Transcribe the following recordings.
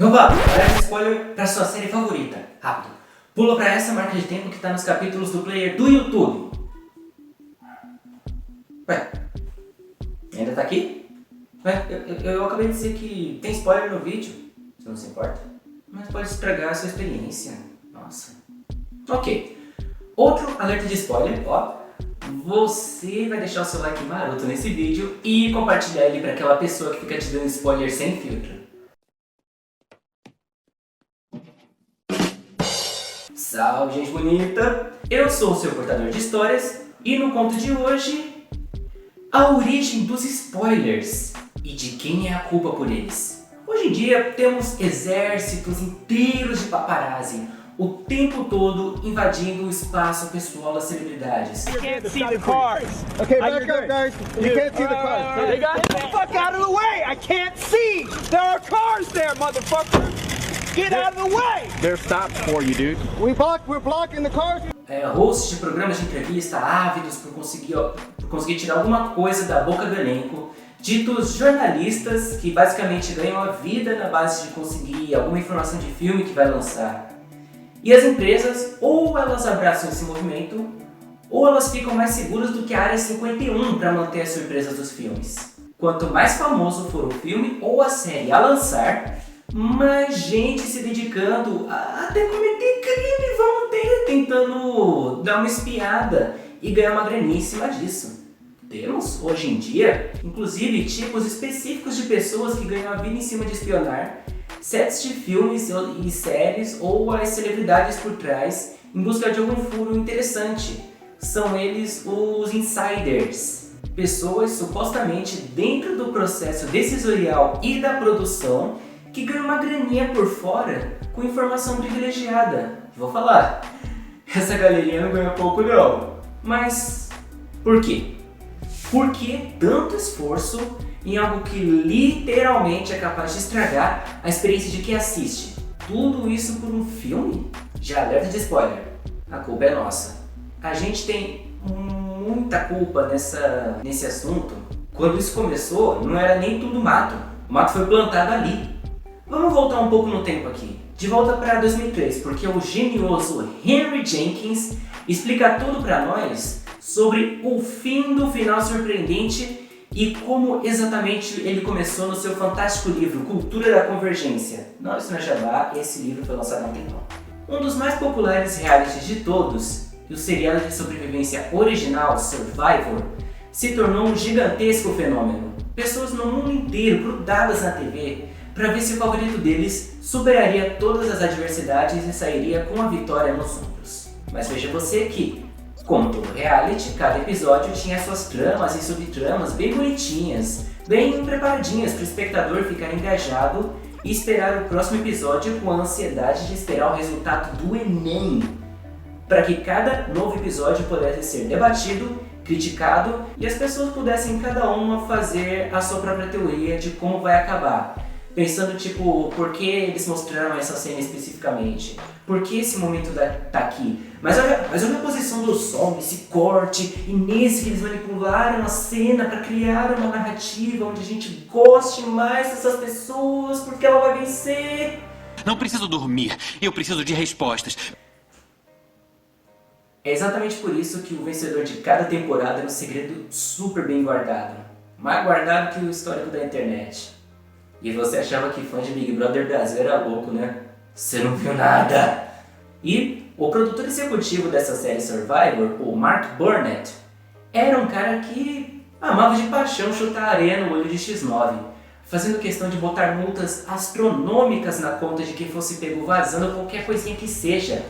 Opa! Alerta spoiler pra sua série favorita. Rápido. Pula pra essa marca de tempo que tá nos capítulos do player do YouTube. Ué, ainda tá aqui? Ué, eu acabei de dizer que tem spoiler no vídeo. Você não se importa? Mas pode estragar a sua experiência. Nossa. Ok. Outro alerta de spoiler, ó. Você vai deixar o seu like maroto nesse vídeo e compartilhar ele pra aquela pessoa que fica te dando spoiler sem filtro. Salve, gente bonita! Eu sou o seu portador de histórias e no conto de hoje, a origem dos spoilers e de quem é a culpa por eles. Hoje em dia temos exércitos inteiros de paparazzi o tempo todo invadindo o espaço pessoal das celebridades. You can't see the cars. Okay, back up, guys. You can't see the cars. They got the fuck out of the way. I can't see. There are cars there, motherfucker. Get out of the way. There's stops for you, dude. We're blocking the cars. Hosts de programas de entrevista ávidos por conseguir tirar alguma coisa da boca do elenco, ditos jornalistas que basicamente ganham a vida na base de conseguir alguma informação de filme que vai lançar. E as empresas, ou elas abraçam esse movimento, ou elas ficam mais seguras do que a Área 51 para manter as surpresas dos filmes. Quanto mais famoso for o filme ou a série a lançar, mais gente se dedicando a até cometer crime vão ter, tentando dar uma espiada e ganhar uma graninha em cima disso. Temos, hoje em dia, inclusive tipos específicos de pessoas que ganham a vida em cima de espionar, sets de filmes e séries ou as celebridades por trás em busca de algum furo interessante. São eles os insiders. Pessoas supostamente dentro do processo decisorial e da produção que ganham uma graninha por fora com informação privilegiada. Vou falar, essa galerinha não ganha pouco não. Mas por quê? Por que tanto esforço em algo que literalmente é capaz de estragar a experiência de quem assiste? Tudo isso por um filme? Já alerta de spoiler, a culpa é nossa. A gente tem muita culpa nesse assunto. Quando isso começou, não era nem tudo mato. O mato foi plantado ali. Vamos voltar um pouco no tempo aqui. De volta para 2003, porque o genioso Henry Jenkins explica tudo para nós sobre o fim do final surpreendente e como exatamente ele começou no seu fantástico livro Cultura da Convergência. Não, isso não é jabá, esse livro foi lançado há um tempão. Um dos mais populares realities de todos, e o seriado de sobrevivência original, Survivor, se tornou um gigantesco fenômeno. Pessoas no mundo inteiro grudadas na TV para ver se o favorito deles superaria todas as adversidades e sairia com a vitória nos ombros. Mas veja você que, como todo reality, cada episódio tinha suas tramas e subtramas bem bonitinhas, bem preparadinhas para o espectador ficar engajado e esperar o próximo episódio com a ansiedade de esperar o resultado do Enem, para que cada novo episódio pudesse ser debatido, criticado e as pessoas pudessem cada uma fazer a sua própria teoria de como vai acabar. Pensando tipo, por que eles mostraram essa cena especificamente? Por que esse momento tá aqui? Mas olha a posição do sol nesse corte e nesse que eles manipularam a cena para criar uma narrativa onde a gente goste mais dessas pessoas porque ela vai vencer. Não preciso dormir, eu preciso de respostas. É exatamente por isso que o vencedor de cada temporada é um segredo super bem guardado. Mais guardado que o histórico da internet. E você achava que fã de Big Brother Brasil era louco, né? Você não viu nada! E o produtor executivo dessa série Survivor, o Mark Burnett, era um cara que amava de paixão chutar areia no olho de X9, fazendo questão de botar multas astronômicas na conta de quem fosse pego vazando qualquer coisinha que seja.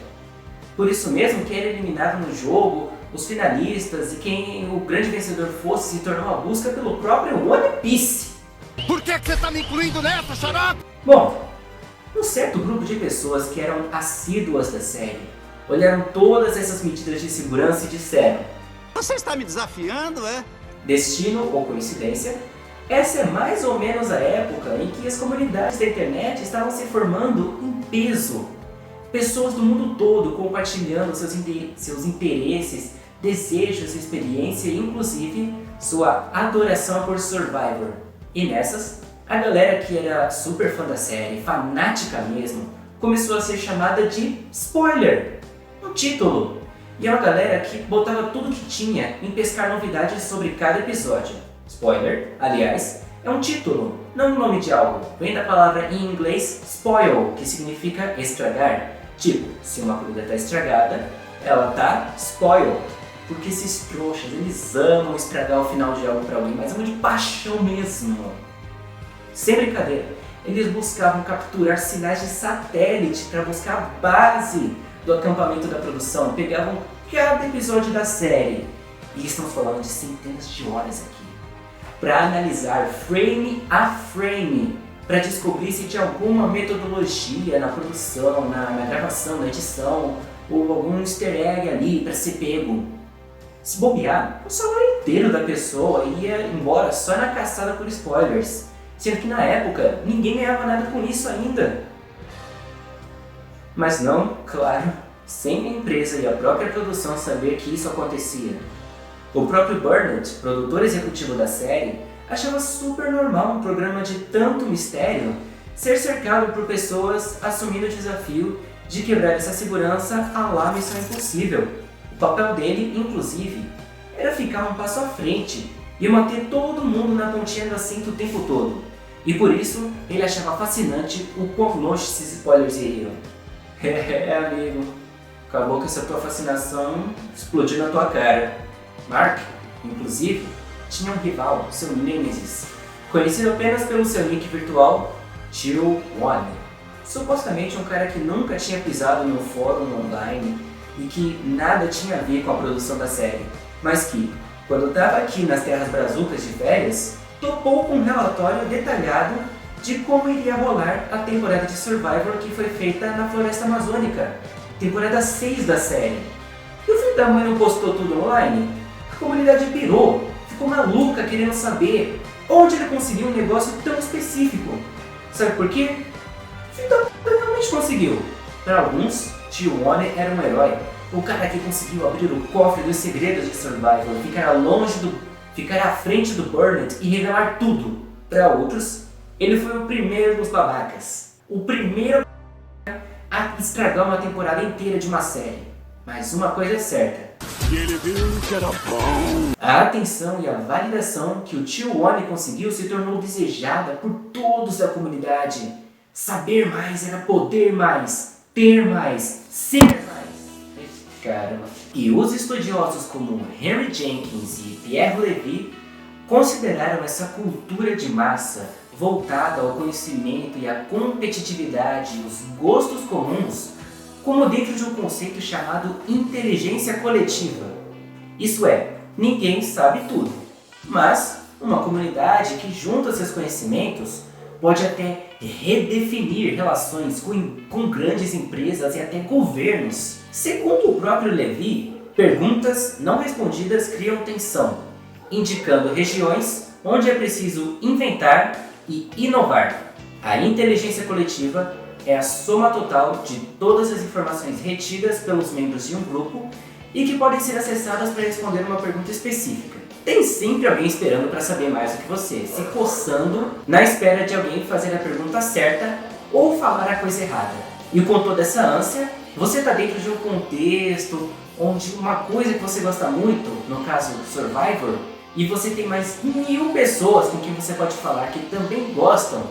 Por isso mesmo que era eliminado no jogo, os finalistas e quem o grande vencedor fosse se tornou uma busca pelo próprio One Piece. Por que você tá me incluindo nessa, xarope? Bom, um certo grupo de pessoas que eram assíduas da série olharam todas essas medidas de segurança e disseram: Você está me desafiando, é? destino ou coincidência? Essa é mais ou menos a época em que as comunidades da internet estavam se formando em peso. Pessoas do mundo todo compartilhando seus interesses, desejos, experiência e inclusive sua adoração por Survivor. E nessas, A galera que era super fã da série, fanática mesmo, começou a ser chamada de spoiler, um título. E é uma galera que botava tudo que tinha em pescar novidades sobre cada episódio. Spoiler, aliás, é um título, não um nome de algo. Vem da palavra em inglês spoil, que significa estragar. Tipo, se uma comida está estragada, ela tá spoil. Porque esses trouxas, eles amam estragar o final de algo para alguém, mas amam de paixão mesmo. Sem brincadeira, eles buscavam capturar sinais de satélite para buscar a base do acampamento da produção. Pegavam cada episódio da série, e estamos falando de centenas de horas aqui, para analisar frame a frame, para descobrir se tinha alguma metodologia na produção, na gravação, na edição, ou algum easter egg ali para ser pego. Se bobear, o salário inteiro da pessoa ia embora só na caçada por spoilers, sendo que na época ninguém ganhava nada com isso ainda. Mas não, claro, sem a empresa e a própria produção saber que isso acontecia. O próprio Burnett, produtor executivo da série, achava super normal um programa de tanto mistério ser cercado por pessoas assumindo o desafio de quebrar essa segurança à la Missão Impossível. O papel dele, inclusive, era ficar um passo à frente e manter todo mundo na pontinha do assento o tempo todo. E por isso, ele achava fascinante o quão longe esses spoilers iriam. Amigo, acabou que essa tua fascinação explodiu na tua cara. Mark, inclusive, tinha um rival, seu Nemesis, conhecido apenas pelo seu nick virtual, Tio One. Supostamente um cara que nunca tinha pisado no fórum online e que nada tinha a ver com a produção da série, mas que, quando estava aqui nas terras brazucas de férias, topou com um relatório detalhado de como iria rolar a temporada de Survivor que foi feita na Floresta Amazônica, temporada 6 da série. E o filho da mãe não postou tudo online? A comunidade pirou, ficou maluca querendo saber onde ele conseguiu um negócio tão específico. Sabe por quê? O filho da mãe realmente conseguiu. Para alguns, Tio One era um herói, o cara que conseguiu abrir o cofre dos segredos de Survivor, ficar à frente do Burnett e revelar tudo. Para outros, ele foi o primeiro dos babacas, o primeiro a estragar uma temporada inteira de uma série. Mas uma coisa é certa: a atenção e a validação que o Tio One conseguiu se tornou desejada por todos da comunidade. Saber mais era poder mais, ter mais, ser mais. Caramba. E os estudiosos como Henry Jenkins e Pierre Levy consideraram essa cultura de massa voltada ao conhecimento e à competitividade e os gostos comuns como dentro de um conceito chamado inteligência coletiva. Isso é, ninguém sabe tudo, mas uma comunidade que junta seus conhecimentos pode até redefinir relações com grandes empresas e até governos. Segundo o próprio Levy, perguntas não respondidas criam tensão, indicando regiões onde é preciso inventar e inovar. A inteligência coletiva é a soma total de todas as informações retidas pelos membros de um grupo e que podem ser acessadas para responder uma pergunta específica. Tem sempre alguém esperando para saber mais do que você, se coçando na espera de alguém fazer a pergunta certa ou falar a coisa errada. E com toda essa ânsia, você está dentro de um contexto onde uma coisa que você gosta muito, no caso Survivor, e você tem mais 1000 pessoas com quem você pode falar que também gostam,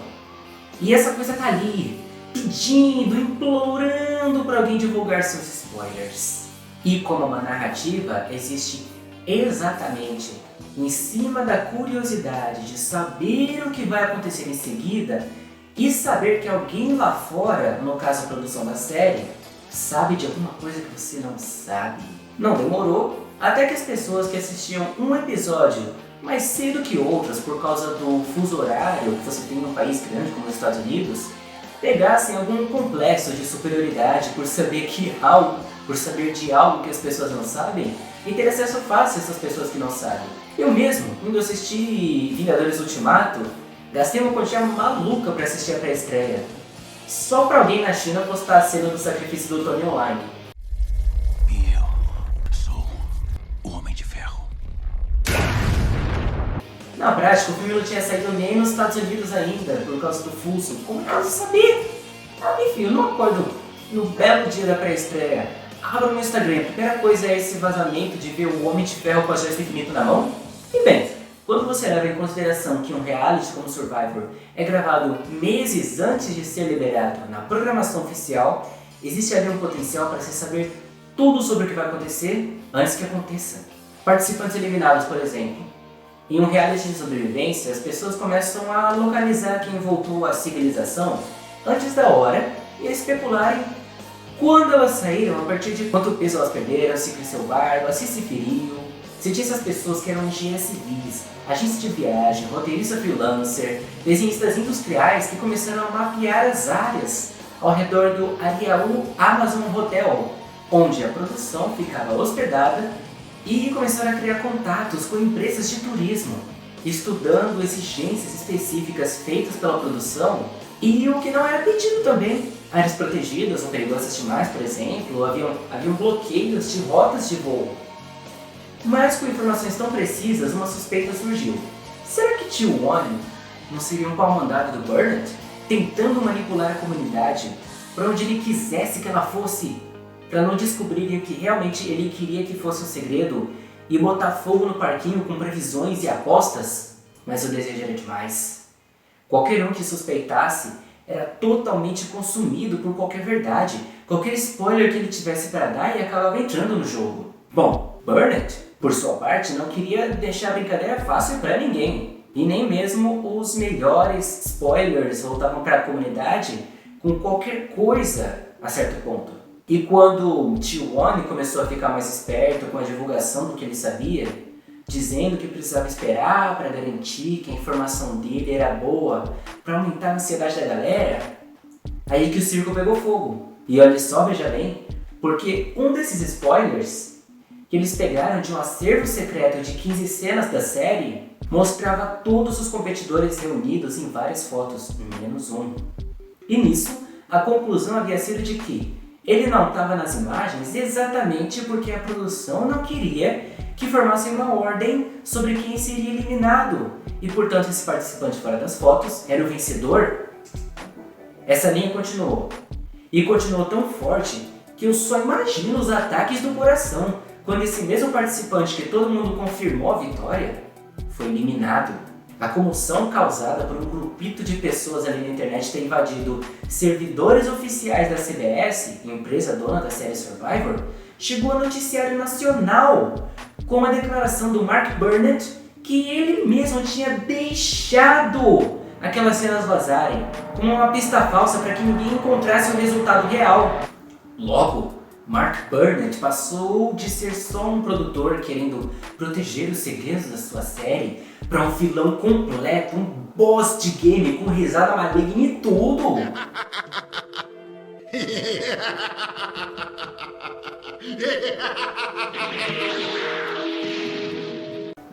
e essa coisa tá ali, pedindo, implorando para alguém divulgar seus spoilers. E como uma narrativa existe exatamente em cima da curiosidade de saber o que vai acontecer em seguida e saber que alguém lá fora, no caso a produção da série, sabe de alguma coisa que você não sabe. Não demorou até que as pessoas que assistiam um episódio mais cedo que outras por causa do fuso horário que você tem num país grande como os Estados Unidos, pegassem algum complexo de superioridade por saber de algo que as pessoas não sabem e ter acesso fácil a essas pessoas que não sabem. Eu mesmo, quando assisti Vingadores Ultimato, gastei uma quantia maluca para assistir a pré-estreia, só para alguém na China postar a cena do sacrifício do Tony online. E eu sou o Homem de Ferro. Na prática, o filme não tinha saído nem nos Estados Unidos ainda, por causa do fuso. Como é que eu sabia? Enfim, eu não acordo no belo dia da pré-estreia. Abro meu Instagram, a primeira coisa é esse vazamento de ver o Homem de Ferro com a joia do infinito na mão. E bem, quando você leva em consideração que um reality como Survivor é gravado meses antes de ser liberado na programação oficial, existe ali um potencial para você saber tudo sobre o que vai acontecer antes que aconteça. Participantes eliminados, por exemplo. Em um reality de sobrevivência, as pessoas começam a localizar quem voltou à civilização antes da hora e a especularem quando elas saíram, a partir de quanto peso elas perderam, se cresceu barba, se feriu. Se tinha essas pessoas que eram engenheiros civis, agentes de viagem, roteiristas freelancer, desenhistas industriais que começaram a mapear as áreas ao redor do Ariaú Amazon Hotel, onde a produção ficava hospedada, e começaram a criar contatos com empresas de turismo, estudando exigências específicas feitas pela produção e o que não era pedido também. Áreas protegidas ou perigosas demais, por exemplo, haviam bloqueios de rotas de voo. Mas com informações tão precisas, uma suspeita surgiu. Será que Tio Wally não seria um pau-mandado do Burnett, tentando manipular a comunidade para onde ele quisesse que ela fosse, para não descobrirem o que realmente ele queria que fosse um segredo e botar fogo no parquinho com previsões e apostas? Mas o desejo era demais. Qualquer um que suspeitasse era totalmente consumido por qualquer verdade, qualquer spoiler que ele tivesse para dar, e acabava entrando no jogo. Bom, Burnett, por sua parte, não queria deixar a brincadeira fácil para ninguém, e nem mesmo os melhores spoilers voltavam para a comunidade com qualquer coisa a certo ponto. E quando T1 começou a ficar mais esperto com a divulgação do que ele sabia, dizendo que precisava esperar para garantir que a informação dele era boa, para aumentar a ansiedade da galera, aí que o circo pegou fogo. E olha só, veja bem, porque um desses spoilers que eles pegaram de um acervo secreto de 15 cenas da série mostrava todos os competidores reunidos em várias fotos, menos um. E nisso, a conclusão havia sido de que ele não estava nas imagens exatamente porque a produção não queria que formassem uma ordem sobre quem seria eliminado, e portanto esse participante fora das fotos era o vencedor. Essa linha continuou, e continuou tão forte que eu só imagino os ataques do coração quando esse mesmo participante que todo mundo confirmou a vitória foi eliminado. A comoção causada por um grupito de pessoas ali na internet ter invadido servidores oficiais da CBS, empresa dona da série Survivor, chegou ao noticiário nacional com uma declaração do Mark Burnett que ele mesmo tinha deixado aquelas cenas vazarem como uma pista falsa para que ninguém encontrasse o resultado real. Logo, Mark Burnett passou de ser só um produtor querendo proteger os segredos da sua série para um vilão completo, um boss de game com risada maligna e tudo.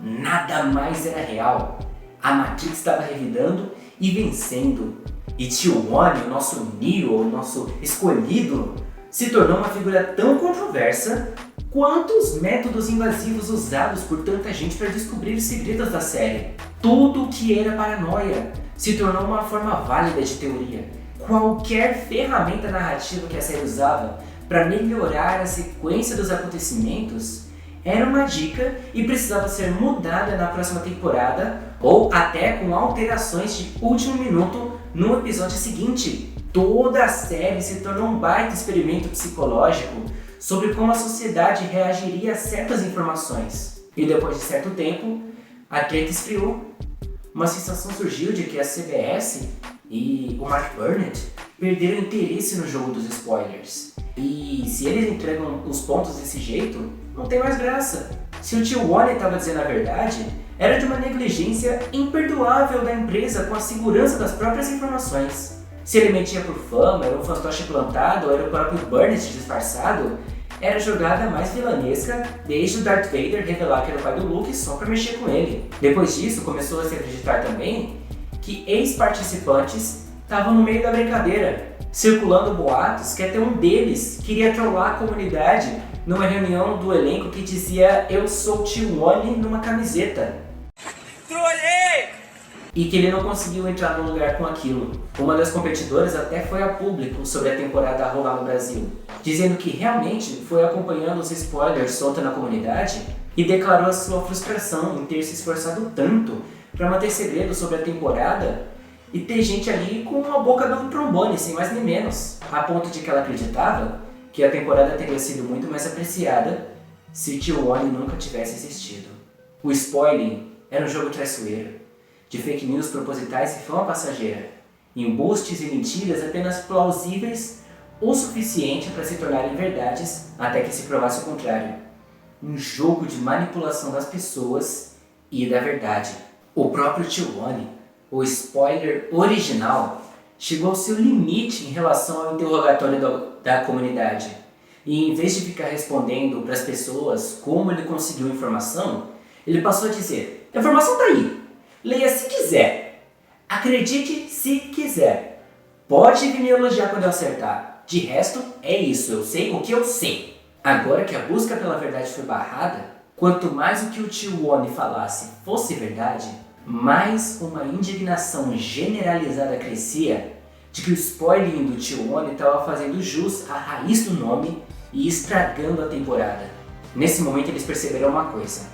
Nada mais era real. A Matrix estava revidando e vencendo. E T1, o nosso Neo, o nosso escolhido, se tornou uma figura tão controversa quanto os métodos invasivos usados por tanta gente para descobrir os segredos da série. Tudo que era paranoia se tornou uma forma válida de teoria. Qualquer ferramenta narrativa que a série usava para melhorar a sequência dos acontecimentos era uma dica e precisava ser mudada na próxima temporada ou até com alterações de último minuto no episódio seguinte. Toda a série se tornou um baita experimento psicológico sobre como a sociedade reagiria a certas informações. E depois de certo tempo, a treta esfriou. Uma sensação surgiu de que a CBS e o Mark Burnett perderam interesse no jogo dos spoilers. E se eles entregam os pontos desse jeito, não tem mais graça. Se o tio Warner estava dizendo a verdade, era de uma negligência imperdoável da empresa com a segurança das próprias informações. Se ele mentia por fama, era um fantoche plantado ou era o próprio Burnett disfarçado, era a jogada mais vilanesca desde o Darth Vader revelar que era o pai do Luke só para mexer com ele. Depois disso, começou a se acreditar também que ex-participantes estavam no meio da brincadeira, circulando boatos que até um deles queria trollar a comunidade numa reunião do elenco que dizia "Eu sou T1" numa camiseta. Trolei! e que ele não conseguiu entrar no lugar com aquilo. Uma das competidoras até foi a público sobre a temporada a rolar no Brasil, dizendo que realmente foi acompanhando os spoilers soltos na comunidade e declarou a sua frustração em ter se esforçado tanto para manter segredo sobre a temporada e ter gente ali com a boca do trombone, sem mais nem menos, a ponto de que ela acreditava que a temporada teria sido muito mais apreciada se T1 nunca tivesse existido. O spoiling era um jogo traiçoeiro, de fake news propositais e fama passageira, embustes e mentiras apenas plausíveis o suficiente para se tornarem verdades até que se provasse o contrário. Um jogo de manipulação das pessoas e da verdade. O próprio T1, o spoiler original, chegou ao seu limite em relação ao interrogatório da comunidade. E em vez de ficar respondendo para as pessoas como ele conseguiu a informação, ele passou a dizer: a informação está aí, leia se quiser, acredite se quiser, pode vir me elogiar quando eu acertar, de resto é isso, eu sei o que eu sei. Agora que a busca pela verdade foi barrada, quanto mais o que o T1 falasse fosse verdade, mais uma indignação generalizada crescia de que o spoiling do T1 estava fazendo jus à raiz do nome e estragando a temporada. Nesse momento eles perceberam uma coisa: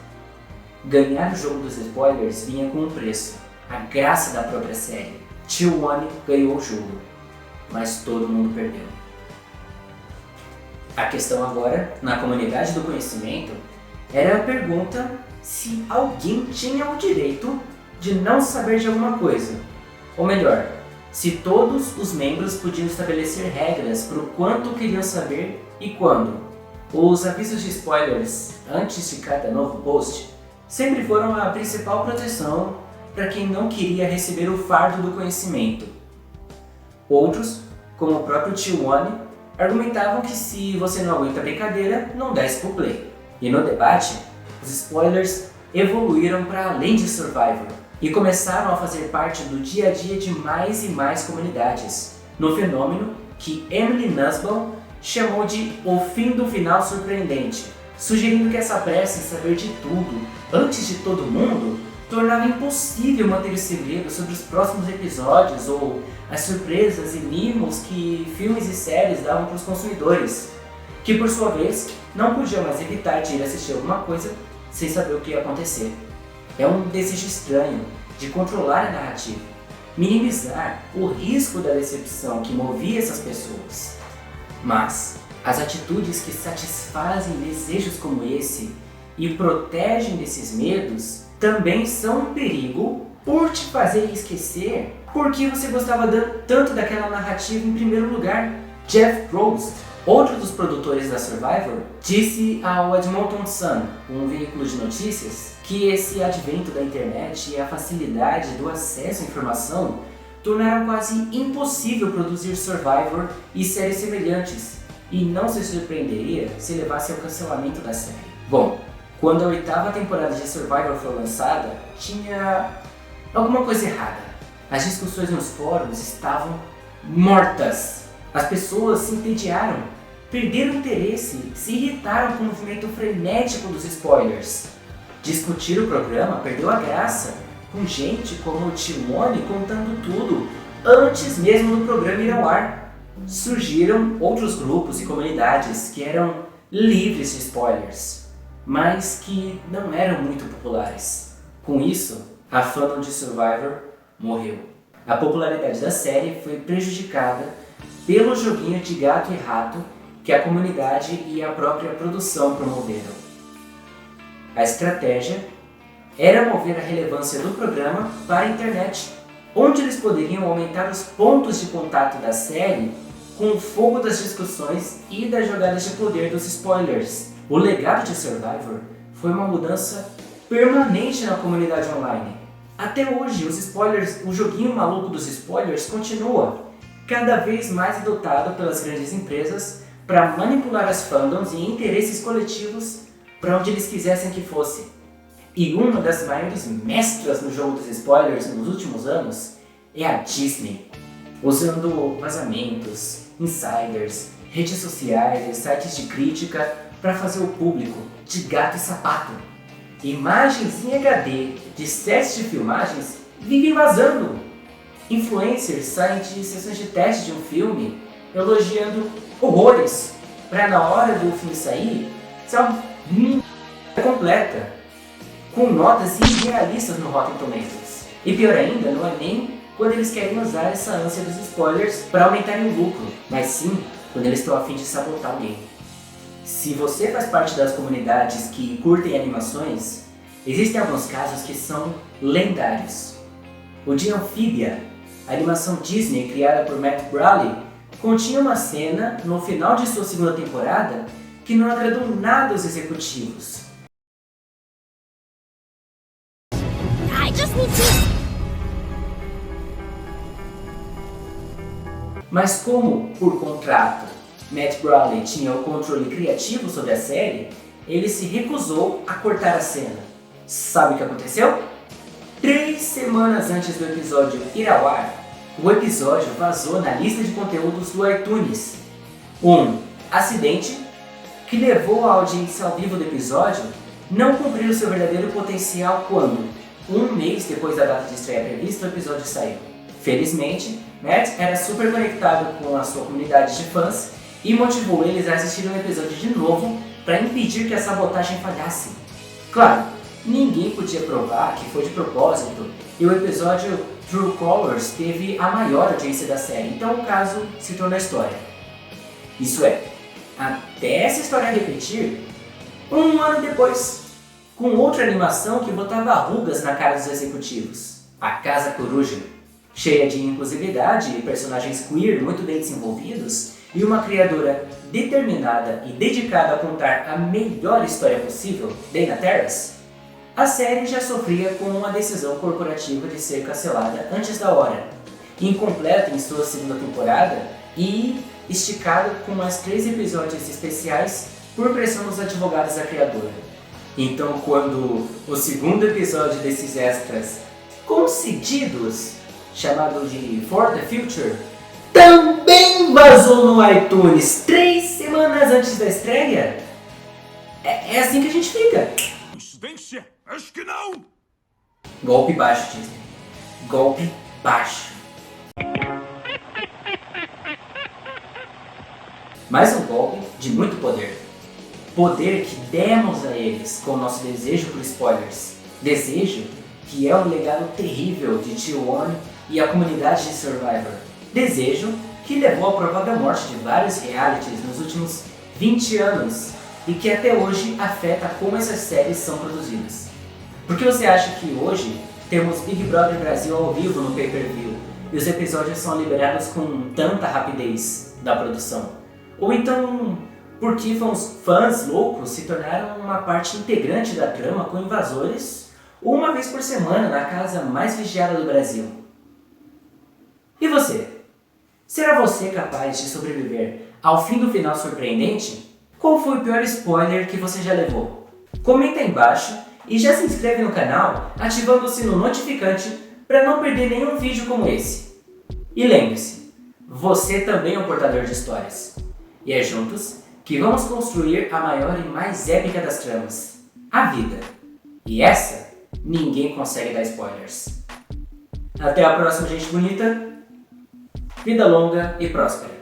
ganhar o jogo dos spoilers vinha com um preço, a graça da própria série. T1 ganhou o jogo, mas todo mundo perdeu. A questão agora, na comunidade do conhecimento, era a pergunta se alguém tinha o direito de não saber de alguma coisa. Ou melhor, se todos os membros podiam estabelecer regras para o quanto queriam saber e quando. Os avisos de spoilers antes de cada novo post sempre foram a principal proteção para quem não queria receber o fardo do conhecimento. Outros, como o próprio T1, argumentavam que se você não aguenta a brincadeira, não desce pro play. E no debate, os spoilers evoluíram para além de Survivor e começaram a fazer parte do dia a dia de mais e mais comunidades, no fenômeno que Emily Nussbaum chamou de o fim do final surpreendente, sugerindo que essa pressa em saber de tudo, antes de todo mundo, tornava impossível manter o segredo sobre os próximos episódios ou as surpresas e mimos que filmes e séries davam para os consumidores, que por sua vez não podiam mais evitar de ir assistir alguma coisa sem saber o que ia acontecer. É um desejo estranho de controlar a narrativa, minimizar o risco da decepção que movia essas pessoas. Mas as atitudes que satisfazem desejos como esse e protegem desses medos também são um perigo por te fazer esquecer porque você gostava tanto daquela narrativa em primeiro lugar. Jeff Probst, outro dos produtores da Survivor, disse ao Edmonton Sun, um veículo de notícias, que esse advento da internet e a facilidade do acesso à informação tornaram quase impossível produzir Survivor e séries semelhantes, e não se surpreenderia se levasse ao cancelamento da série. Bom, quando a 8ª temporada de Survivor foi lançada, tinha alguma coisa errada. As discussões nos fóruns estavam mortas. As pessoas se entediaram, perderam o interesse, se irritaram com o movimento frenético dos spoilers. Discutir o programa perdeu a graça, com gente como o T1 contando tudo antes mesmo do programa ir ao ar. Surgiram outros grupos e comunidades que eram livres de spoilers, mas que não eram muito populares. Com isso, a fandom de Survivor morreu. A popularidade da série foi prejudicada pelo joguinho de gato e rato que a comunidade e a própria produção promoveram. A estratégia era mover a relevância do programa para a internet, onde eles poderiam aumentar os pontos de contato da série com o fogo das discussões e das jogadas de poder dos spoilers. O legado de Survivor foi uma mudança permanente na comunidade online. Até hoje, os spoilers, o joguinho maluco dos spoilers continua, cada vez mais adotado pelas grandes empresas para manipular as fandoms e interesses coletivos para onde eles quisessem que fosse. E uma das maiores mestras no jogo dos spoilers nos últimos anos é a Disney, usando vazamentos, insiders, redes sociais e sites de crítica para fazer o público de gato e sapato. Imagens em HD de sets de filmagens vivem vazando. Influencers saem de sessões de teste de um filme elogiando horrores, para na hora do filme sair, ser uma completa, com notas irrealistas no Rotten Tomatoes. E pior ainda, não é nem quando eles querem usar essa ânsia dos spoilers para aumentarem o lucro, mas sim quando eles estão a fim de sabotar alguém. Se você faz parte das comunidades que curtem animações, existem alguns casos que são lendários. O de Amphibia, a animação Disney criada por Matt Braley, continha uma cena no final de sua segunda temporada que não agradou nada aos executivos. I just need to... Mas como, por contrato, Matt Braley tinha o controle criativo sobre a série, ele se recusou a cortar a cena. Sabe o que aconteceu? 3 semanas antes do episódio ir ao ar, o episódio vazou na lista de conteúdos do iTunes. Um acidente que levou a audiência ao vivo do episódio não cumprir o seu verdadeiro potencial quando, 1 mês depois da data de estreia prevista, o episódio saiu. Felizmente, Matt era super conectado com a sua comunidade de fãs e motivou eles a assistir um episódio de novo para impedir que a sabotagem falhasse. Claro, ninguém podia provar que foi de propósito e o episódio True Colors teve a maior audiência da série, então o caso se tornou história. Isso é, até essa história repetir 1 ano depois, com outra animação que botava rugas na cara dos executivos, A Casa Coruja, cheia de inclusividade e personagens queer muito bem desenvolvidos e uma criadora determinada e dedicada a contar a melhor história possível, Dana Terrace. A série já sofria com uma decisão corporativa de ser cancelada antes da hora, incompleta em sua segunda temporada e esticada com mais 3 episódios especiais por pressão dos advogados da criadora. Então, quando o segundo episódio desses extras concedidos, chamado de For the Future, também vazou no iTunes 3 semanas antes da estreia, é assim que a gente fica. Coincidência? Acho que não! Golpe baixo, Disney. Golpe baixo. Mais um golpe de muito poder. Poder que demos a eles com o nosso desejo por spoilers. Desejo que é um legado terrível de T1 e a comunidade de Survivor. Desejo que levou à provável morte de vários realities nos últimos 20 anos e que até hoje afeta como essas séries são produzidas. Por que você acha que hoje temos Big Brother Brasil ao vivo no pay-per-view e os episódios são liberados com tanta rapidez da produção? Ou então, por que fãs loucos se tornaram uma parte integrante da trama com invasores uma vez por semana na casa mais vigiada do Brasil? E você? Será você capaz de sobreviver ao fim do final surpreendente? Qual foi o pior spoiler que você já levou? Comenta aí embaixo e já se inscreve no canal ativando o sino notificante para não perder nenhum vídeo como esse. E lembre-se, você também é um portador de histórias. E é juntos que vamos construir a maior e mais épica das tramas, a vida. E essa, ninguém consegue dar spoilers. Até a próxima, gente bonita. Vida longa e próspera.